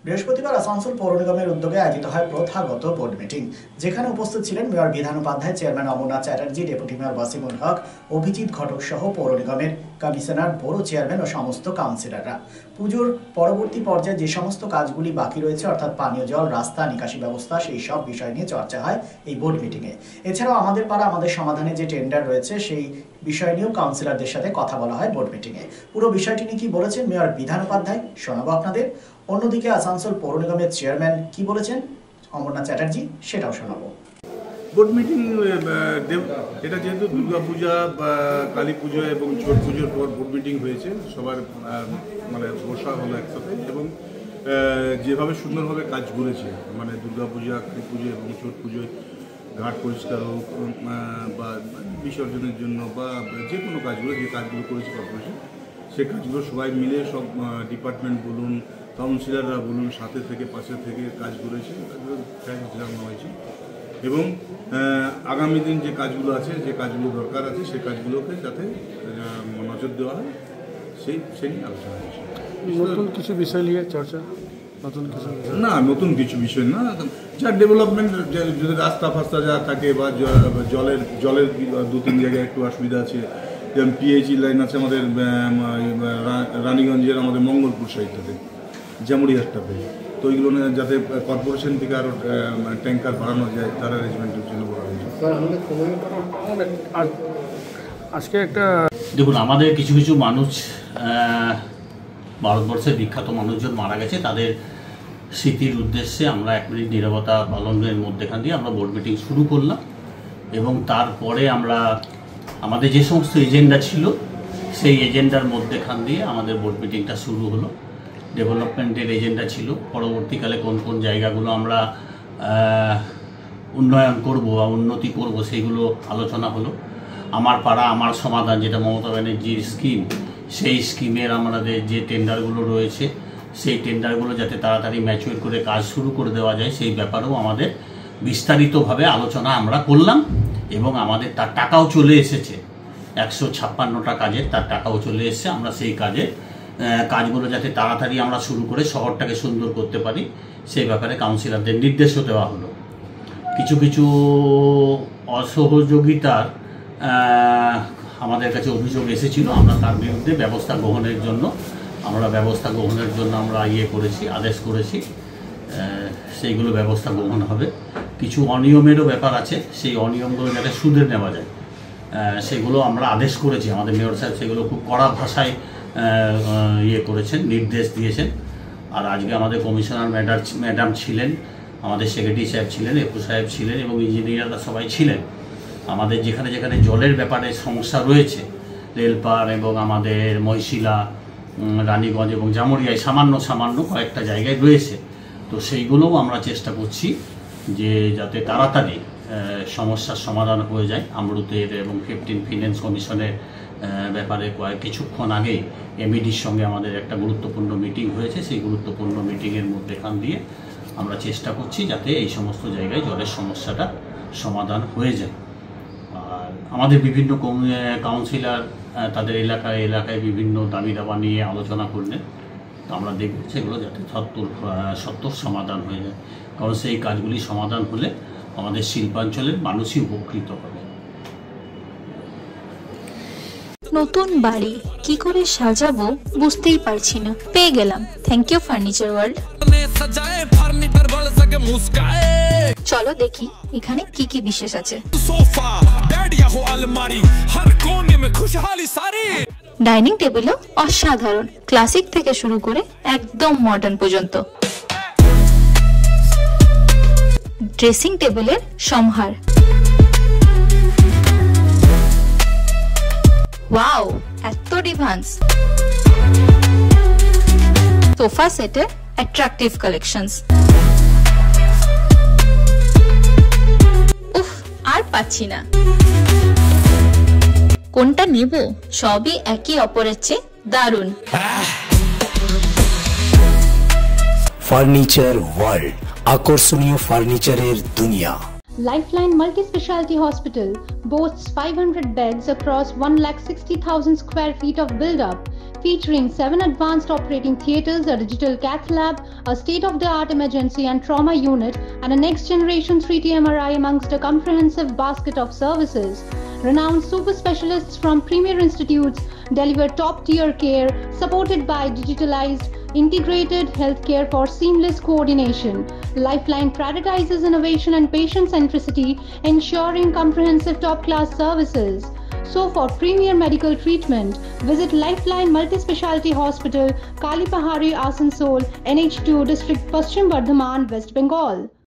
বৃহস্পতিবার আসানসোল পৌর নিগমের উদ্যোগে আয়োজিত হয় প্রথাগত বোর্ড মিটিং, যেখানে উপস্থিত ছিলেন mayor Bidhan Upadhyay, chairman Amarnath Chatterjee, deputy mayor Wasimul Haque, Abhijit Ghatak সহ পৌর নিগমের কমিশনার, বড় চেয়ারম্যান ও সমস্ত কাউন্সিলররা। পুজোর পরবর্তী পর্যায়ে যে সমস্ত কাজগুলি বাকি রয়েছে, অর্থাৎ পানীয় জল, রাস্তা, নিকাশি ব্যবস্থা, সেই সব বিষয় নিয়ে চর্চা হয় এই বোর্ড মিটিংয়ে। এছাড়াও আমাদের পাড়া আমাদের সমাধানে যে টেন্ডার রয়েছে সেই বিষয় নিয়েও কাউন্সিলরদের সাথে কথা বলা হয় বোর্ড মিটিংয়ে। পুরো বিষয়টি নিয়ে কি বলেছেন মেয়র বিধান উপাধ্যায় শোনাবো আপনাদের। অন্যদিকে আসানসোল পৌর নিগমের চেয়ারম্যান কি বলেছেন অমরনাথ চ্যাটার্জি, সেটাও শোনাবো। বোর্ড মিটিং এটা যেহেতু দুর্গাপূজা বা কালী পুজো এবং ছট পুজোর পর বোর্ড মিটিং হয়েছে, সবার মানে বসা হলো একসাথে এবং যেভাবে সুন্দরভাবে কাজ করেছে, মানে দুর্গাপূজা, কালী পুজো এবং ছট পুজোয় ঘাট পরিষ্কার হোক বা বিসর্জনের জন্য বা যে কোনো কাজগুলো, যে কাজগুলো করেছে কর্পোরেশন, সে কাজগুলো সবাই মিলে সব ডিপার্টমেন্ট বলুন, কাউন্সিলররা বলুন, সাথে থেকে পাশে থেকে কাজ করেছে, জানানো হয়েছে। এবং আগামী দিন যে কাজগুলো আছে, যে কাজগুলো দরকার আছে, সেই কাজগুলোকে যাতে নজর দেওয়া হয় সেই নিয়ে আলোচনা হয়েছে। নতুন কিছু বিষয় নিয়ে চর্চা? না, নতুন কিছু বিষয় না, যা ডেভেলপমেন্ট, যদি রাস্তা ফাস্তা যা থাকে বা জলের 2-3 জায়গায় একটু অসুবিধা আছে, যেমন পিএইচই লাইন আছে আমাদের রানীগঞ্জের আমাদের মঙ্গলপুর সাইডটাতে, জামুরিয়ারটাতে, তো ওইগুলো যাতে কর্পোরেশন থেকে আরও ট্যাঙ্কার বাড়ানো যায়, তার অ্যারেঞ্জমেন্টের জন্য বলা হয়েছে। আজকে একটা দেখুন, আমাদের কিছু কিছু মানুষ, ভারতবর্ষের বিখ্যাত মানুষজন মারা গেছে, তাদের স্মৃতির উদ্দেশ্যে আমরা 1 মিনিট নীরবতা পালনের মধ্যেখান দিয়ে আমরা বোর্ড মিটিং শুরু করলাম। এবং তারপরে আমরা আমাদের যে সমস্ত এজেন্ডা ছিল, সেই এজেন্ডার মধ্যেখান দিয়ে আমাদের বোর্ড মিটিংটা শুরু হলো। ডেভেলপমেন্টের এজেন্ডা ছিল, পরবর্তীকালে কোন কোন জায়গাগুলো আমরা উন্নয়ন করব বা উন্নতি করব, সেইগুলো আলোচনা হলো। আমার পাড়া আমার সমাধান, যেটা মমতা ব্যানার্জির স্কিম, সেই স্কিমের আমাদের যে টেন্ডারগুলো রয়েছে, সেই টেন্ডারগুলো যাতে তাড়াতাড়ি ম্যাচিউর করে কাজ শুরু করে দেওয়া যায়, সেই ব্যাপারেও আমাদের বিস্তারিতভাবে আলোচনা আমরা করলাম। এবং আমাদের তার টাকাও চলে এসেছে, 156টা কাজের তার টাকাও চলে এসেছে। আমরা সেই কাজগুলো যাতে তাড়াতাড়ি আমরা শুরু করে শহরটাকে সুন্দর করতে পারি, সেই ব্যাপারে কাউন্সিলরদের নির্দেশও দেওয়া হলো। কিছু কিছু অসহযোগিতার আমাদের কাছে অভিযোগ এসেছিল, আমরা তার বিরুদ্ধে ব্যবস্থা গ্রহণের জন্য আমরা করেছি, আদেশ করেছি, সেইগুলো ব্যবস্থা গ্রহণ হবে। কিছু অনিয়মেরও ব্যাপার আছে, সেই অনিয়মগুলো যাতে সুদে নেওয়া যায়, সেগুলো আমরা আদেশ করেছি। আমাদের মেয়র সাহেব সেগুলো খুব কড়া ভাষায় করেছেন, নির্দেশ দিয়েছেন। আর আজকে আমাদের কমিশনার ম্যাডাম ছিলেন, আমাদের সেক্রেটারি সাহেব ছিলেন, এফও সাহেব ছিলেন এবং ইঞ্জিনিয়াররা সবাই ছিলেন। আমাদের যেখানে যেখানে জলের ব্যাপারে সমস্যা রয়েছে, রেলপার এবং আমাদের মহিশিলা, রানীগঞ্জ এবং জামুরিয়ায় সামান্য কয়েকটা জায়গায় রয়েছে, তো সেইগুলোও আমরা চেষ্টা করছি যে যাতে তাড়াতাড়ি সমস্যার সমাধান হয়ে যায়। আমরুতের এবং 15 ফিন্যান্স কমিশনের ব্যাপারে কিছুক্ষণ আগেই এমইডির সঙ্গে আমাদের একটা গুরুত্বপূর্ণ মিটিং হয়েছে। সেই গুরুত্বপূর্ণ মিটিংয়ের মধ্যেখান দিয়ে আমরা চেষ্টা করছি যাতে এই সমস্ত জায়গায় জলের সমস্যাটা সমাধান হয়ে যায়। আর আমাদের বিভিন্ন কাউন্সিলর তাদের এলাকায় বিভিন্ন দাবি দাবা নিয়ে আলোচনা করলেন, তো আমরা দেখব সেগুলো যাতে সত্তর সমাধান হয়ে যায়, কারণ সেই কাজগুলি সমাধান হলে আমাদের শিল্পাঞ্চলের মানুষই উপকৃত হবে। নতুন বাড়ি কি করে সাজাবো বুঝতেই পারছি না, পেয়ে গেলাম থ্যাংক ইউ ফার্নিচার ওয়ার্ল্ড। চলো দেখি এখানে কি কি বিশেষ আছে। ডাইনিং টেবিলও অসাধারণ, ক্লাসিক থেকে শুরু করে একদম মডার্ন পর্যন্ত। ড্রেসিং টেবিলের সম্ভার, ওয়াও এত ডিভান্স। সোফা সেটের অ্যাট্রাকটিভ কালেকশনস, উফ আর পাচ্ছি না, কোনটা নেব? সবই একই অপরের চেয়ে দারুণ। ফার্নিচার ওয়ার্ল্ড, আকর্ষণীয় ফার্নিচারের দুনিয়া। Lifeline Multi-Speciality Hospital boasts 500 beds across 1,60,000 square feet of build-up, featuring 7 advanced operating theatres, a digital cath lab, a state-of-the-art emergency and trauma unit, and a next-generation 3T MRI amongst a comprehensive basket of services. Renowned super specialists from premier institutes deliver top-tier care supported by digitalized, integrated healthcare for seamless coordination. Lifeline prioritizes innovation and patient centricity, ensuring comprehensive top-class services. So for premier medical treatment, visit Lifeline Multi-Speciality Hospital, Kalipahari, Asansol, NH2 District, Paschim Bardhaman, West Bengal.